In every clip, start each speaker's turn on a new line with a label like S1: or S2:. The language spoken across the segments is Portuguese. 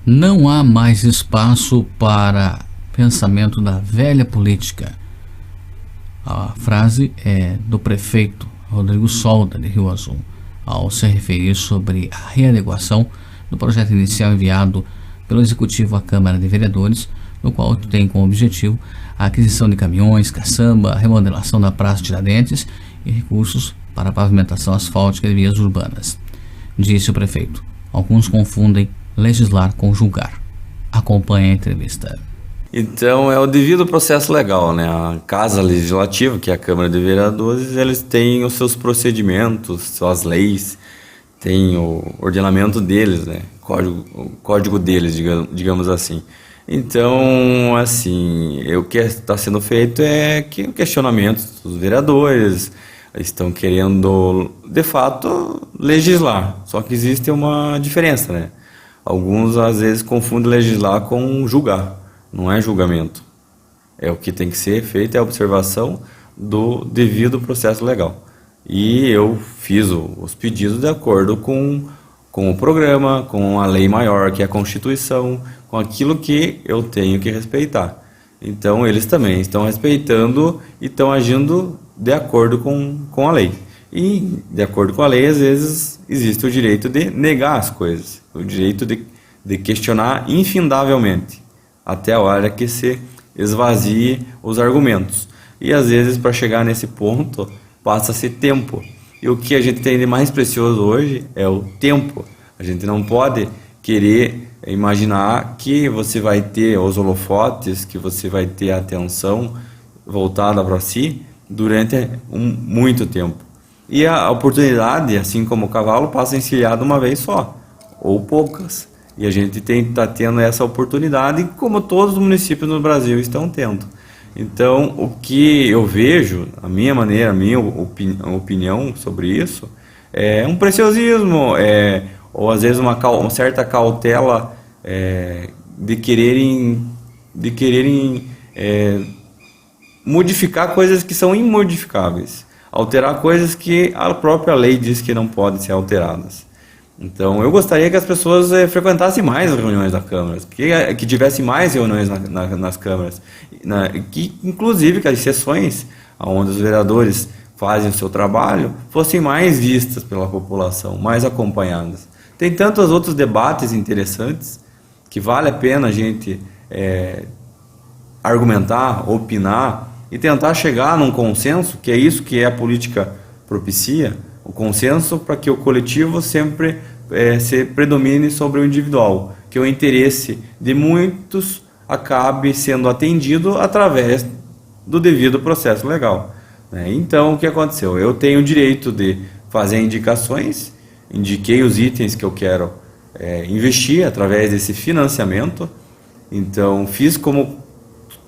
S1: Não há mais espaço para pensamento da velha política. A frase é do prefeito Rodrigo Solda, de Rio Azul, ao se referir sobre a readequação do projeto inicial enviado pelo Executivo à Câmara de Vereadores, no qual tem como objetivo a aquisição de caminhões, caçamba, a remodelação da Praça Tiradentes e recursos para a pavimentação asfáltica de vias urbanas. Disse o prefeito: alguns confundem legislar com julgar. Acompanhe a entrevista.
S2: Então é o devido processo legal, né? A Casa Legislativa, que é a Câmara de Vereadores, eles têm os seus procedimentos, suas leis, tem o ordenamento deles, né? O código deles, digamos assim. Então, assim, o que está sendo feito é que o questionamento dos vereadores estão querendo, de fato, legislar. Só que existe uma diferença, né? Alguns, às vezes, confundem legislar com julgar. Não é julgamento. É o que tem que ser feito, é a observação do devido processo legal. E eu fiz os pedidos de acordo com o programa, com a lei maior, que é a Constituição, com aquilo que eu tenho que respeitar. Então, eles também estão respeitando e estão agindo de acordo com a lei. E, de acordo com a lei, às vezes, existe o direito de negar as coisas, o direito de questionar infindavelmente, até a hora que se esvazie os argumentos. E, às vezes, para chegar nesse ponto, passa-se tempo. E o que a gente tem de mais precioso hoje é o tempo. A gente não pode querer imaginar que você vai ter os holofotes, que você vai ter a atenção voltada para si durante muito tempo. E a oportunidade, assim como o cavalo, passa encilhado uma vez só, ou poucas. E a gente está tendo essa oportunidade, como todos os municípios no Brasil estão tendo. Então, o que eu vejo, a minha maneira, a minha opinião sobre isso, é um preciosismo, ou às vezes uma certa cautela de quererem modificar coisas que são imodificáveis, alterar coisas que a própria lei diz que não podem ser alteradas. Então, eu gostaria que as pessoas frequentassem mais as reuniões da Câmara, que tivessem mais reuniões nas câmaras, que inclusive que as sessões onde os vereadores fazem o seu trabalho fossem mais vistas pela população, mais acompanhadas. Tem tantos outros debates interessantes que vale a pena a gente argumentar, opinar e tentar chegar num consenso, que é isso que a política propicia, o consenso para que o coletivo sempre se predomine sobre o individual, que o interesse de muitos acabe sendo atendido através do devido processo legal. Então, o que aconteceu? Eu tenho o direito de fazer indicações, indiquei os itens que eu quero investir através desse financiamento. Então, fiz como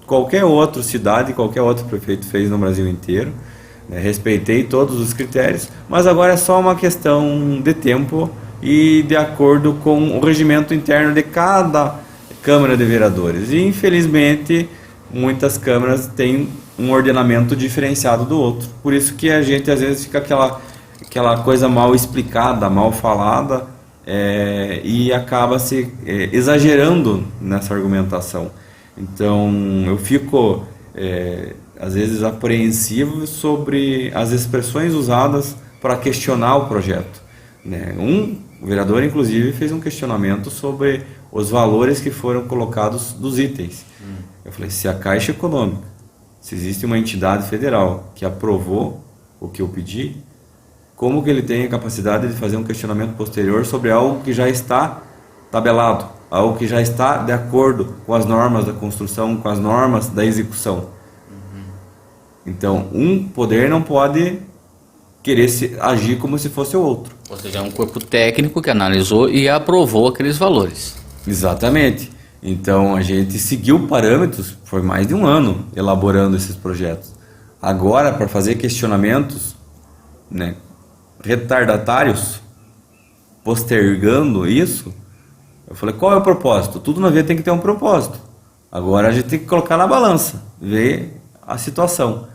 S2: qualquer outra cidade, qualquer outro prefeito fez no Brasil inteiro. Respeitei todos os critérios, mas agora é só uma questão de tempo e de acordo com o regimento interno de cada Câmara de Vereadores. E, infelizmente, muitas câmaras têm um ordenamento diferenciado do outro. Por isso que a gente, às vezes, fica aquela coisa mal explicada, mal falada, e acaba se exagerando nessa argumentação. Então, eu fico às vezes apreensivo sobre as expressões usadas para questionar o projeto. Um vereador, inclusive, fez um questionamento sobre os valores que foram colocados dos itens. Eu falei, se a Caixa Econômica, se existe uma entidade federal que aprovou o que eu pedi, como que ele tem a capacidade de fazer um questionamento posterior sobre algo que já está tabelado, algo que já está de acordo com as normas da construção, com as normas da execução? Então, um poder não pode querer agir como se fosse o outro.
S1: Ou seja, é um corpo técnico que analisou e aprovou aqueles valores.
S2: Exatamente. Então, a gente seguiu parâmetros, foi mais de um ano elaborando esses projetos. Agora, para fazer questionamentos retardatários, postergando isso, eu falei, qual é o propósito? Tudo na vida tem que ter um propósito. Agora a gente tem que colocar na balança, ver a situação.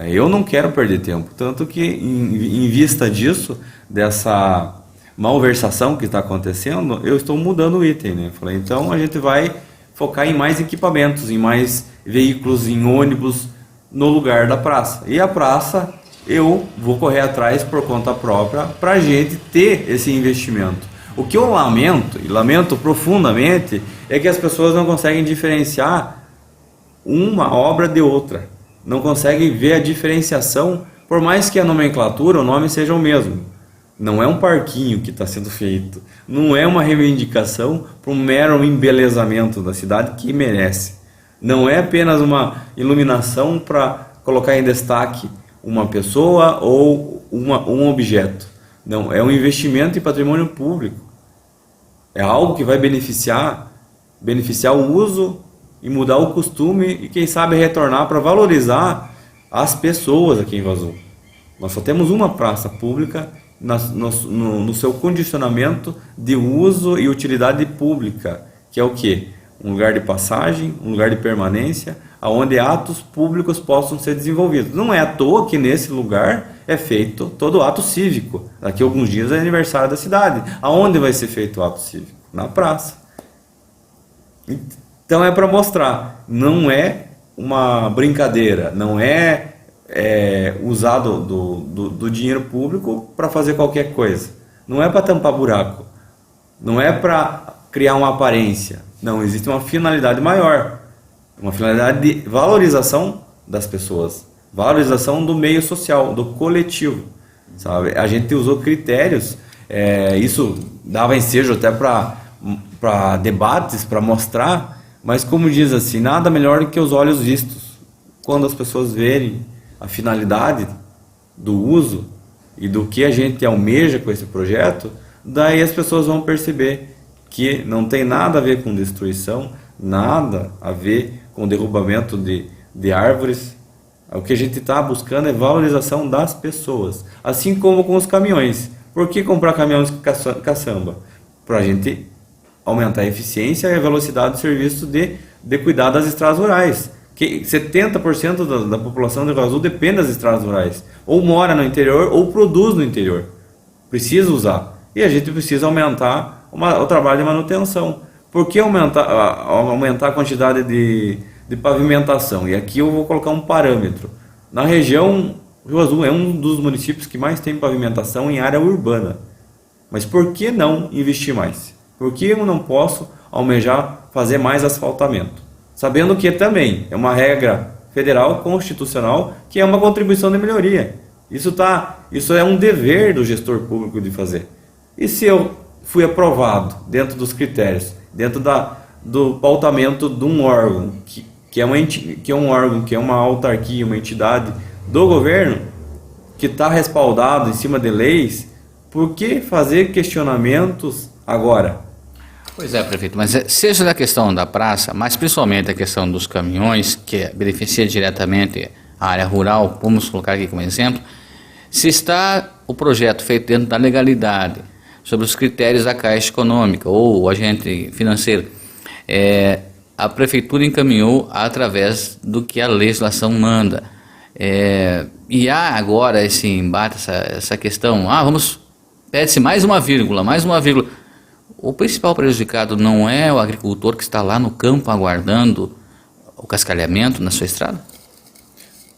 S2: Eu não quero perder tempo, tanto que em vista disso, dessa malversação que está acontecendo, eu estou mudando o item, né? Falei, então a gente vai focar em mais equipamentos, em mais veículos, em ônibus no lugar da praça. E a praça eu vou correr atrás por conta própria para a gente ter esse investimento. O que eu lamento, e lamento profundamente, é que as pessoas não conseguem diferenciar uma obra de outra. Não conseguem ver a diferenciação, por mais que a nomenclatura, o nome seja o mesmo. Não é um parquinho que está sendo feito, não é uma reivindicação para um mero embelezamento da cidade que merece. Não é apenas uma iluminação para colocar em destaque uma pessoa ou um objeto. Não, é um investimento em patrimônio público. É algo que vai beneficiar o uso e mudar o costume e quem sabe retornar para valorizar as pessoas aqui em Rio Azul. Nós só temos uma praça pública no seu condicionamento de uso e utilidade pública, que é o quê? Um lugar de passagem, um lugar de permanência, onde atos públicos possam ser desenvolvidos. Não é à toa que nesse lugar é feito todo ato cívico. Daqui a alguns dias é aniversário da cidade. Aonde vai ser feito o ato cívico? Na praça. Então é para mostrar, não é uma brincadeira, não é usado do dinheiro público para fazer qualquer coisa. Não é para tampar buraco. Não é para criar uma aparência. Não, existe uma finalidade maior. Uma finalidade de valorização das pessoas. Valorização do meio social, do coletivo. Sabe? A gente usou critérios, isso dava ensejo até para debates, para mostrar, mas como diz assim, nada melhor do que os olhos vistos. Quando as pessoas verem a finalidade do uso e do que a gente almeja com esse projeto, daí as pessoas vão perceber que não tem nada a ver com destruição, nada a ver com derrubamento de árvores. O que a gente está buscando é valorização das pessoas, assim como com os caminhões. Por que comprar caminhões caçamba? Para a gente aumentar a eficiência e a velocidade do serviço de cuidar das estradas rurais. Que 70% da população do Rio Azul depende das estradas rurais. Ou mora no interior ou produz no interior. Precisa usar. E a gente precisa aumentar o trabalho de manutenção. Por que aumentar a quantidade de pavimentação? E aqui eu vou colocar um parâmetro. Na região, Rio Azul é um dos municípios que mais tem pavimentação em área urbana. Mas por que não investir mais? Por que eu não posso almejar fazer mais asfaltamento? Sabendo que também é uma regra federal, constitucional, que é uma contribuição de melhoria. Isso é um dever do gestor público de fazer. E se eu fui aprovado dentro dos critérios, dentro do pautamento de um órgão, que é um órgão, que é uma autarquia, uma entidade do governo, que está respaldado em cima de leis, por que fazer questionamentos agora?
S1: Pois é, prefeito, mas seja da questão da praça, mas principalmente a questão dos caminhões, que beneficia diretamente a área rural, vamos colocar aqui como exemplo, se está o projeto feito dentro da legalidade, sobre os critérios da Caixa Econômica ou o agente financeiro, a prefeitura encaminhou através do que a legislação manda. E há agora esse embate, essa questão, pede-se mais uma vírgula. O principal prejudicado não é o agricultor que está lá no campo aguardando o cascalhamento na sua estrada?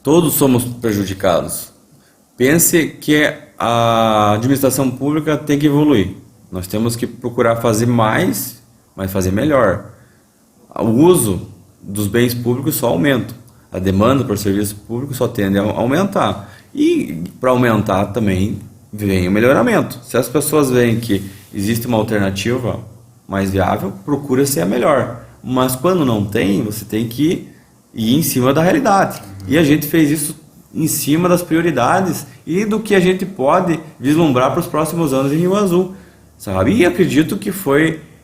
S2: Todos somos prejudicados. Pense que a administração pública tem que evoluir. Nós temos que procurar fazer mais, mas fazer melhor. O uso dos bens públicos só aumenta. A demanda por serviço público só tende a aumentar. E para aumentar também vem o melhoramento. Se as pessoas veem que existe uma alternativa mais viável, procura ser a melhor. Mas quando não tem, você tem que ir em cima da realidade. E a gente fez isso em cima das prioridades e do que a gente pode vislumbrar para os próximos anos em Rio Azul, sabe? E acredito que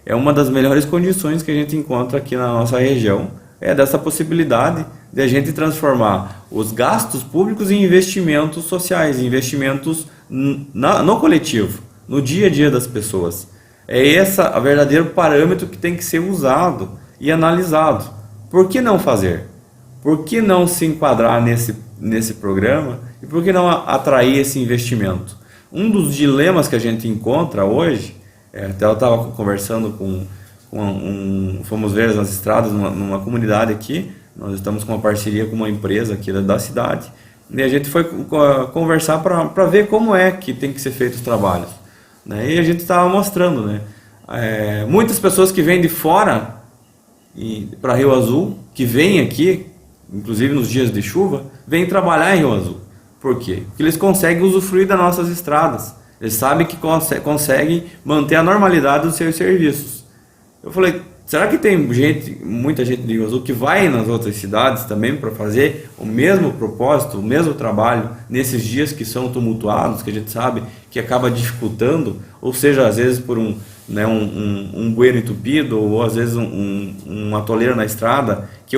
S2: é uma das melhores condições que a gente encontra aqui na nossa região, dessa possibilidade de a gente transformar os gastos públicos em investimentos sociais, investimentos no coletivo, no dia a dia das pessoas. É esse o verdadeiro parâmetro que tem que ser usado e analisado. Por que não fazer? Por que não se enquadrar nesse programa? E por que não atrair esse investimento? Um dos dilemas que a gente encontra hoje, até eu estava conversando fomos ver as estradas numa comunidade aqui, nós estamos com uma parceria com uma empresa aqui da cidade, e a gente foi conversar para ver como é que tem que ser feitos os trabalhos, né? E a gente estava mostrando, né? Muitas pessoas que vêm de fora para Rio Azul, que vêm aqui, inclusive nos dias de chuva, vêm trabalhar em Rio Azul. Por quê? Porque eles conseguem usufruir das nossas estradas. Eles sabem que conseguem manter a normalidade dos seus serviços. Eu falei, será que tem muita gente de Rio Azul que vai nas outras cidades também para fazer o mesmo propósito, o mesmo trabalho, nesses dias que são tumultuados, que a gente sabe que acaba dificultando, ou seja, às vezes por um bueiro entupido, ou às vezes um atoleiro na estrada, que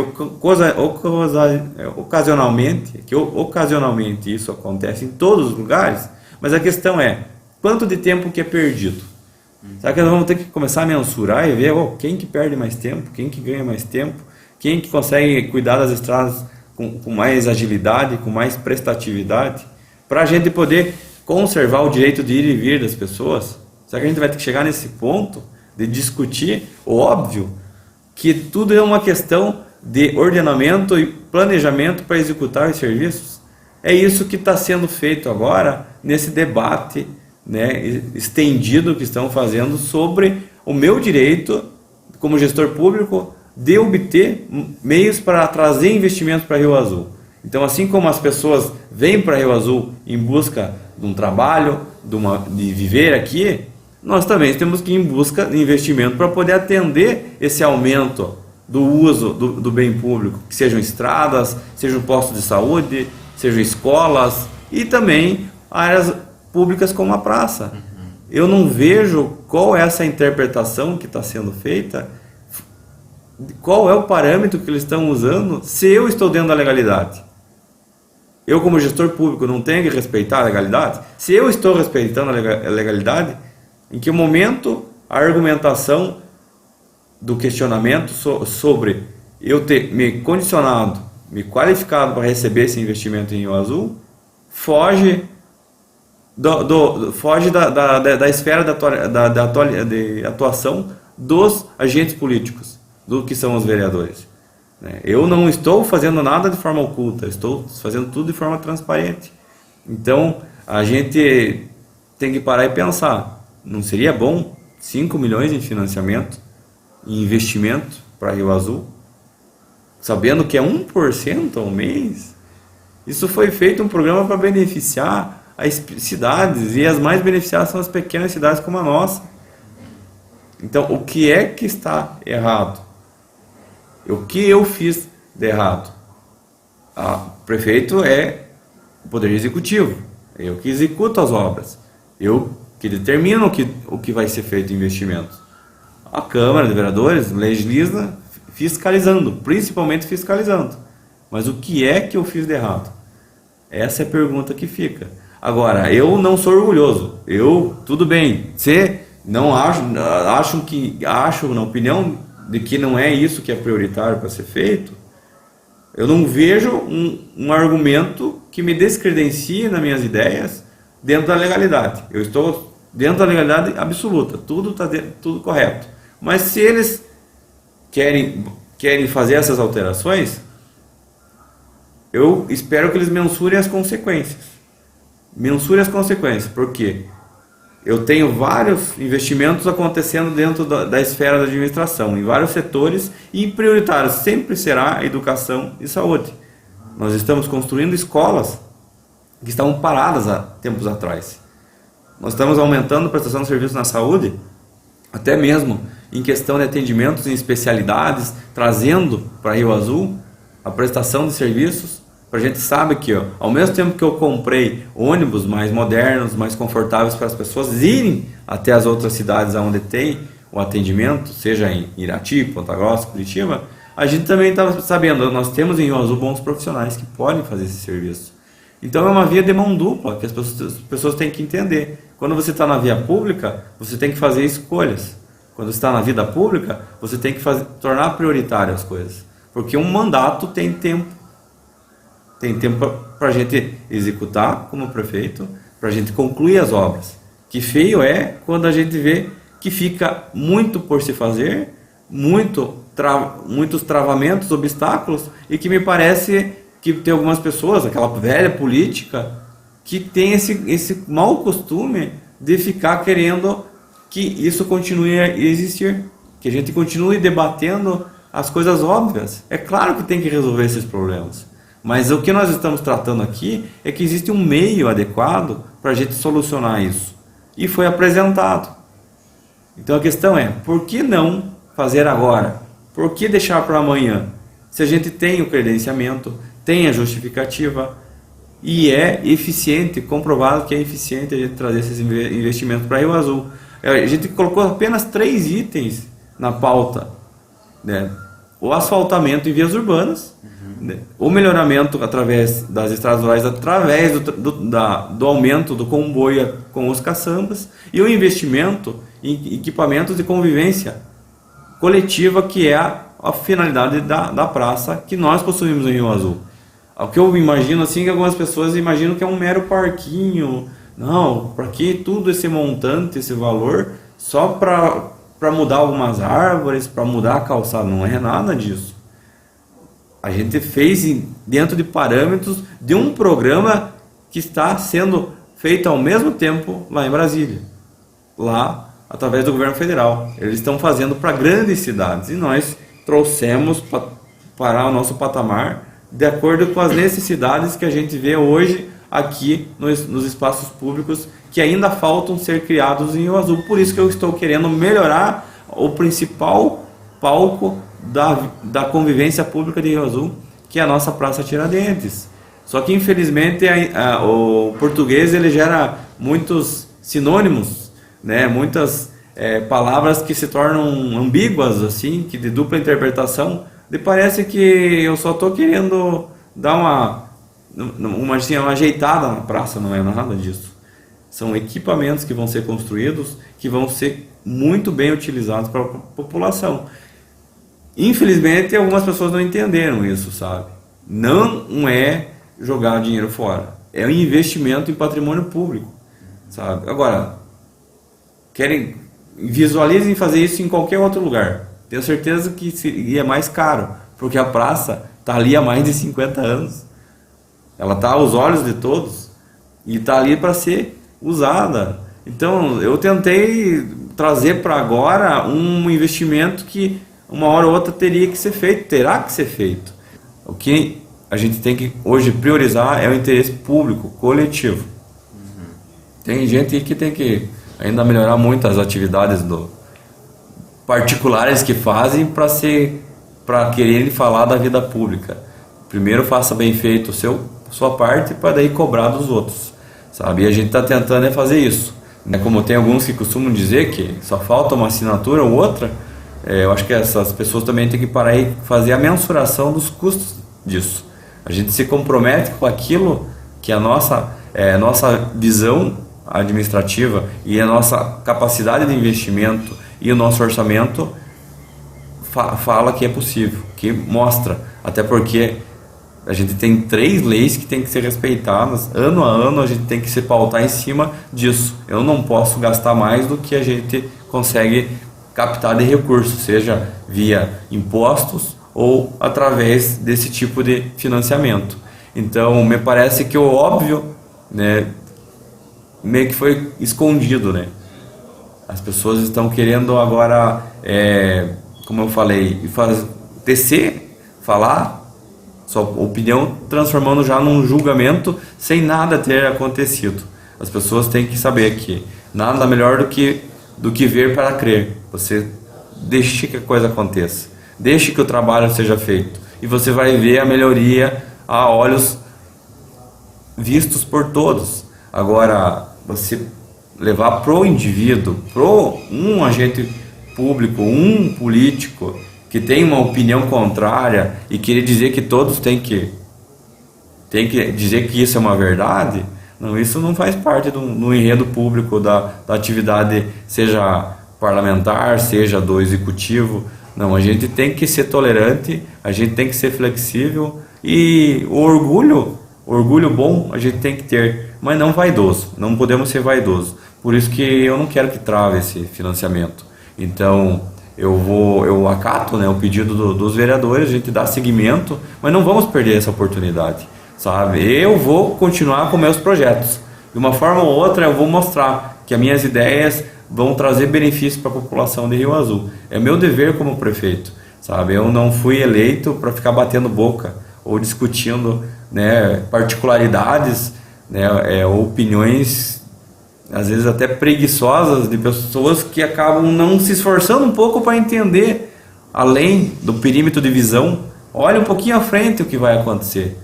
S2: ocasionalmente isso acontece em todos os lugares, mas a questão é, quanto de tempo que é perdido? Será que nós vamos ter que começar a mensurar e ver quem que perde mais tempo, quem que ganha mais tempo, quem que consegue cuidar das estradas com mais agilidade, com mais prestatividade, para a gente poder conservar o direito de ir e vir das pessoas? Será que a gente vai ter que chegar nesse ponto de discutir o óbvio, que tudo é uma questão de ordenamento e planejamento para executar os serviços? É isso que está sendo feito agora nesse debate, né, estendido que estão fazendo sobre o meu direito como gestor público de obter meios para trazer investimentos para Rio Azul. Então, assim como as pessoas vêm para Rio Azul em busca de um trabalho, de viver aqui, nós também temos que ir em busca de investimento para poder atender esse aumento do uso do bem público, que sejam estradas, sejam postos de saúde, sejam escolas e também áreas públicas como a praça. Eu não vejo qual é essa interpretação que está sendo feita, qual é o parâmetro que eles estão usando, se eu estou dentro da legalidade. Eu, como gestor público, não tenho que respeitar a legalidade? Se eu estou respeitando a legalidade, em que momento a argumentação do questionamento sobre eu ter me condicionado, me qualificado para receber esse investimento em Rio Azul, foge da esfera de atuação dos agentes políticos, do que são os vereadores. Eu não estou fazendo nada de forma oculta, estou fazendo tudo de forma transparente. Então, a gente tem que parar e pensar, não seria bom 5 milhões em financiamento e investimento para Rio Azul, sabendo que é 1% ao mês? Isso foi feito um programa para beneficiar as cidades, e as mais beneficiadas são as pequenas cidades como a nossa. Então, o que é que está errado? O que eu fiz de errado? O prefeito é o poder executivo, eu que executo as obras, eu que determino o que vai ser feito em investimentos. A Câmara de Vereadores legisla fiscalizando, principalmente fiscalizando. Mas o que é que eu fiz de errado? Essa é a pergunta que fica. Agora, eu não sou orgulhoso. Tudo bem. Se não acho na opinião de que não é isso que é prioritário para ser feito, eu não vejo um argumento que me descredencie nas minhas ideias dentro da legalidade. Eu estou dentro da legalidade absoluta. Tudo está tudo correto. Mas se eles querem fazer essas alterações, eu espero que eles mensurem as consequências. Porque eu tenho vários investimentos acontecendo dentro da esfera da administração, em vários setores, e prioritário sempre será a educação e saúde. Nós estamos construindo escolas que estavam paradas há tempos atrás. Nós estamos aumentando a prestação de serviços na saúde, até mesmo em questão de atendimentos em especialidades, trazendo para Rio Azul a prestação de serviços. A gente sabe que, ao mesmo tempo que eu comprei ônibus mais modernos, mais confortáveis para as pessoas irem até as outras cidades onde tem o atendimento, seja em Irati, Ponta Grossa, Curitiba, a gente também está sabendo, nós temos em Rio Azul bons profissionais que podem fazer esse serviço. Então é uma via de mão dupla que as pessoas têm que entender. Quando você está na via pública, você tem que fazer escolhas. Quando você está na vida pública, você tem que tornar prioritárias as coisas. Porque um mandato tem tempo. Tem tempo para a gente executar como prefeito, para a gente concluir as obras. Que feio é quando a gente vê que fica muito por se fazer, muitos travamentos, obstáculos, e que me parece que tem algumas pessoas, aquela velha política, que tem esse mau costume de ficar querendo que isso continue a existir, que a gente continue debatendo as coisas óbvias. É claro que tem que resolver esses problemas, mas o que nós estamos tratando aqui é que existe um meio adequado para a gente solucionar isso, e foi apresentado. Então a questão é, por que não fazer agora? Por que deixar para amanhã? Se a gente tem o credenciamento, tem a justificativa, e é eficiente, comprovado que é eficiente a gente trazer esses investimentos para Rio Azul. A gente colocou apenas 3 itens na pauta, né? O asfaltamento em vias urbanas, né? O melhoramento através das estradas rurais, através do aumento do comboio com os caçambas, e o investimento em equipamentos de convivência coletiva, que é a finalidade da praça que nós possuímos em Rio Azul. O que eu imagino assim, que algumas pessoas imaginam que é um mero parquinho. Não, para que tudo esse montante, esse valor, só para mudar algumas árvores, para mudar a calçada? Não é nada disso. A gente fez dentro de parâmetros de um programa que está sendo feito ao mesmo tempo lá em Brasília, lá através do governo federal. Eles estão fazendo para grandes cidades, e nós trouxemos para o nosso patamar de acordo com as necessidades que a gente vê hoje aqui nos espaços públicos, que ainda faltam ser criados em Rio Azul. Por isso que eu estou querendo melhorar o principal palco da convivência pública de Rio Azul, que é a nossa Praça Tiradentes. Só que infelizmente o português ele gera muitos sinônimos, né? Muitas palavras que se tornam ambíguas, assim, que de dupla interpretação. E parece que eu só estou querendo dar uma ajeitada na praça. Não é nada disso. São equipamentos que vão ser construídos, que vão ser muito bem utilizados para a população. Infelizmente, algumas pessoas não entenderam isso, sabe? Não é jogar dinheiro fora, é um investimento em patrimônio público, sabe? Agora, visualizem fazer isso em qualquer outro lugar. Tenho certeza que seria mais caro, porque a praça está ali há mais de 50 anos. Ela está aos olhos de todos e está ali para ser usada. Então, eu tentei trazer para agora um investimento que uma hora ou outra teria que ser feito, terá que ser feito. O que a gente tem que hoje priorizar é o interesse público, coletivo. Tem gente que tem que ainda melhorar muito as atividades particulares que fazem para querer falar da vida pública. Primeiro faça bem feito sua parte, para daí cobrar dos outros, sabe? E a gente está tentando fazer isso. Como tem alguns que costumam dizer que só falta uma assinatura ou outra, eu acho que essas pessoas também têm que parar e fazer a mensuração dos custos disso. A gente se compromete com aquilo que a nossa visão administrativa e a nossa capacidade de investimento e o nosso orçamento fala que é possível, que mostra. Até porque a gente tem 3 leis que tem que ser respeitadas. Ano a ano a gente tem que se pautar em cima disso. Eu não posso gastar mais do que a gente consegue captar de recursos, seja via impostos ou através desse tipo de financiamento. Então, me parece que o óbvio, né, meio que foi escondido, né? As pessoas estão querendo agora, como eu falei, falar sua opinião, transformando já num julgamento sem nada ter acontecido. As pessoas têm que saber que nada melhor do que ver para crer. Você deixe que a coisa aconteça, deixe que o trabalho seja feito, e você vai ver a melhoria a olhos vistos por todos. Agora, você levar pro indivíduo, um agente público, um político que tem uma opinião contrária e querer dizer que todos têm que dizer que isso é uma verdade, não, isso não faz parte do enredo público da atividade, seja parlamentar, seja do executivo. Não, a gente tem que ser tolerante, a gente tem que ser flexível, e o orgulho bom a gente tem que ter, mas não vaidoso, não podemos ser vaidosos. Por isso que eu não quero que trave esse financiamento. Então, eu acato, né, o pedido dos vereadores, a gente dá seguimento, mas não vamos perder essa oportunidade, sabe? Eu vou continuar com meus projetos. De uma forma ou outra, eu vou mostrar que as minhas ideias vão trazer benefícios para a população de Rio Azul. É meu dever como prefeito, sabe? Eu não fui eleito para ficar batendo boca ou discutindo, né, particularidades, né, opiniões às vezes até preguiçosas de pessoas que acabam não se esforçando um pouco para entender além do perímetro de visão. Olha um pouquinho à frente o que vai acontecer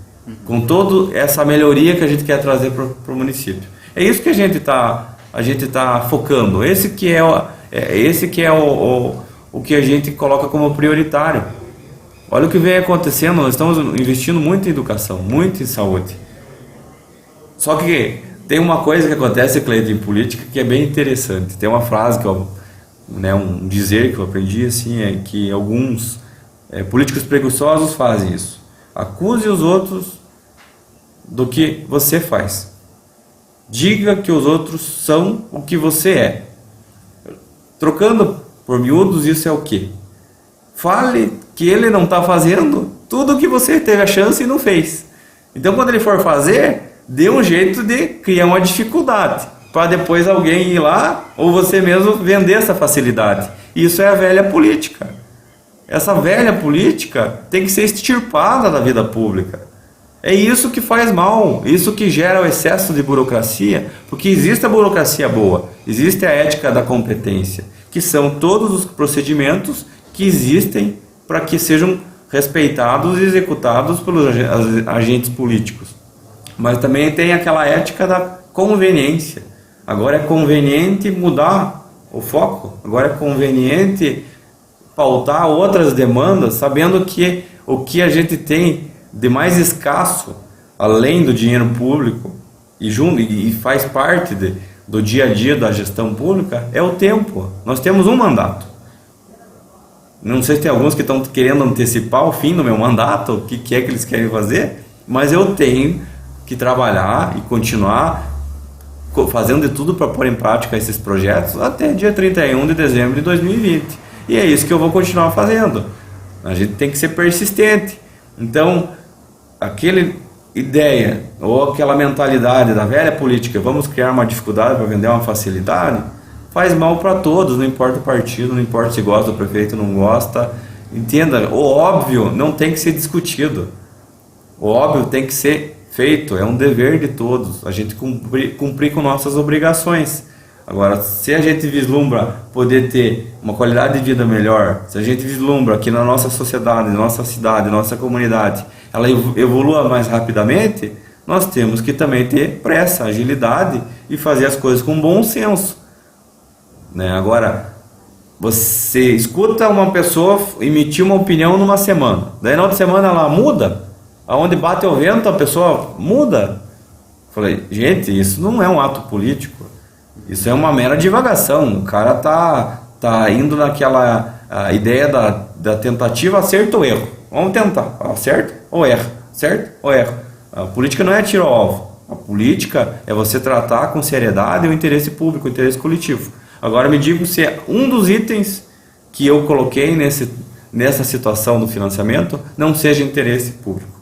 S2: com toda essa melhoria que a gente quer trazer para o município. É isso que a gente tá focando. Esse que é o que a gente coloca como prioritário. Olha o que vem acontecendo. Nós estamos investindo muito em educação, muito em saúde. Só que tem uma coisa que acontece, Cleiton, em política que é bem interessante. Tem uma frase um dizer que eu aprendi assim, é que alguns políticos preguiçosos fazem isso. Acuse os outros do que você faz. Diga que os outros são o que você é. Trocando por miúdos, isso é o quê? Fale que ele não está fazendo tudo o que você teve a chance e não fez. Então, quando ele for fazer, dê um jeito de criar uma dificuldade para depois alguém ir lá ou você mesmo vender essa facilidade. Isso é a velha política. Essa velha política tem que ser extirpada da vida pública. É isso que faz mal, isso que gera o excesso de burocracia, porque existe a burocracia boa, existe a ética da competência, que são todos os procedimentos que existem para que sejam respeitados e executados pelos agentes políticos. Mas também tem aquela ética da conveniência. Agora é conveniente mudar o foco, agora é conveniente pautar outras demandas, sabendo que o que a gente tem de mais escasso, além do dinheiro público, e faz parte do dia a dia da gestão pública, é o tempo. Nós temos um mandato. Não sei se tem alguns que estão querendo antecipar o fim do meu mandato, o que é que eles querem fazer, mas eu tenho que trabalhar e continuar fazendo de tudo para pôr em prática esses projetos até dia 31 de dezembro de 2020. E é isso que eu vou continuar fazendo. A gente tem que ser persistente. Então, aquela ideia ou aquela mentalidade da velha política, vamos criar uma dificuldade para vender uma facilidade, faz mal para todos, não importa o partido, não importa se gosta do prefeito ou não gosta. Entenda, o óbvio não tem que ser discutido. O óbvio tem que ser feito, é um dever de todos, a gente cumprir com nossas obrigações. Agora, se a gente vislumbra poder ter uma qualidade de vida melhor, se a gente vislumbra que na nossa sociedade, na nossa cidade, na nossa comunidade, ela evolua mais rapidamente, nós temos que também ter pressa, agilidade e fazer as coisas com bom senso. Né? Agora, você escuta uma pessoa emitir uma opinião numa semana, daí na outra semana ela muda, aonde bate o vento a pessoa muda. Falei, gente, isso não é um ato político, isso é uma mera divagação. O cara tá indo naquela ideia da tentativa acerto ou erro. Vamos tentar, acerto ou erro, certo ou erro. A política não é tiro ao alvo, a política é você tratar com seriedade o interesse público, o interesse coletivo. Agora me diga se é um dos itens que eu coloquei nessa situação do financiamento não seja interesse público.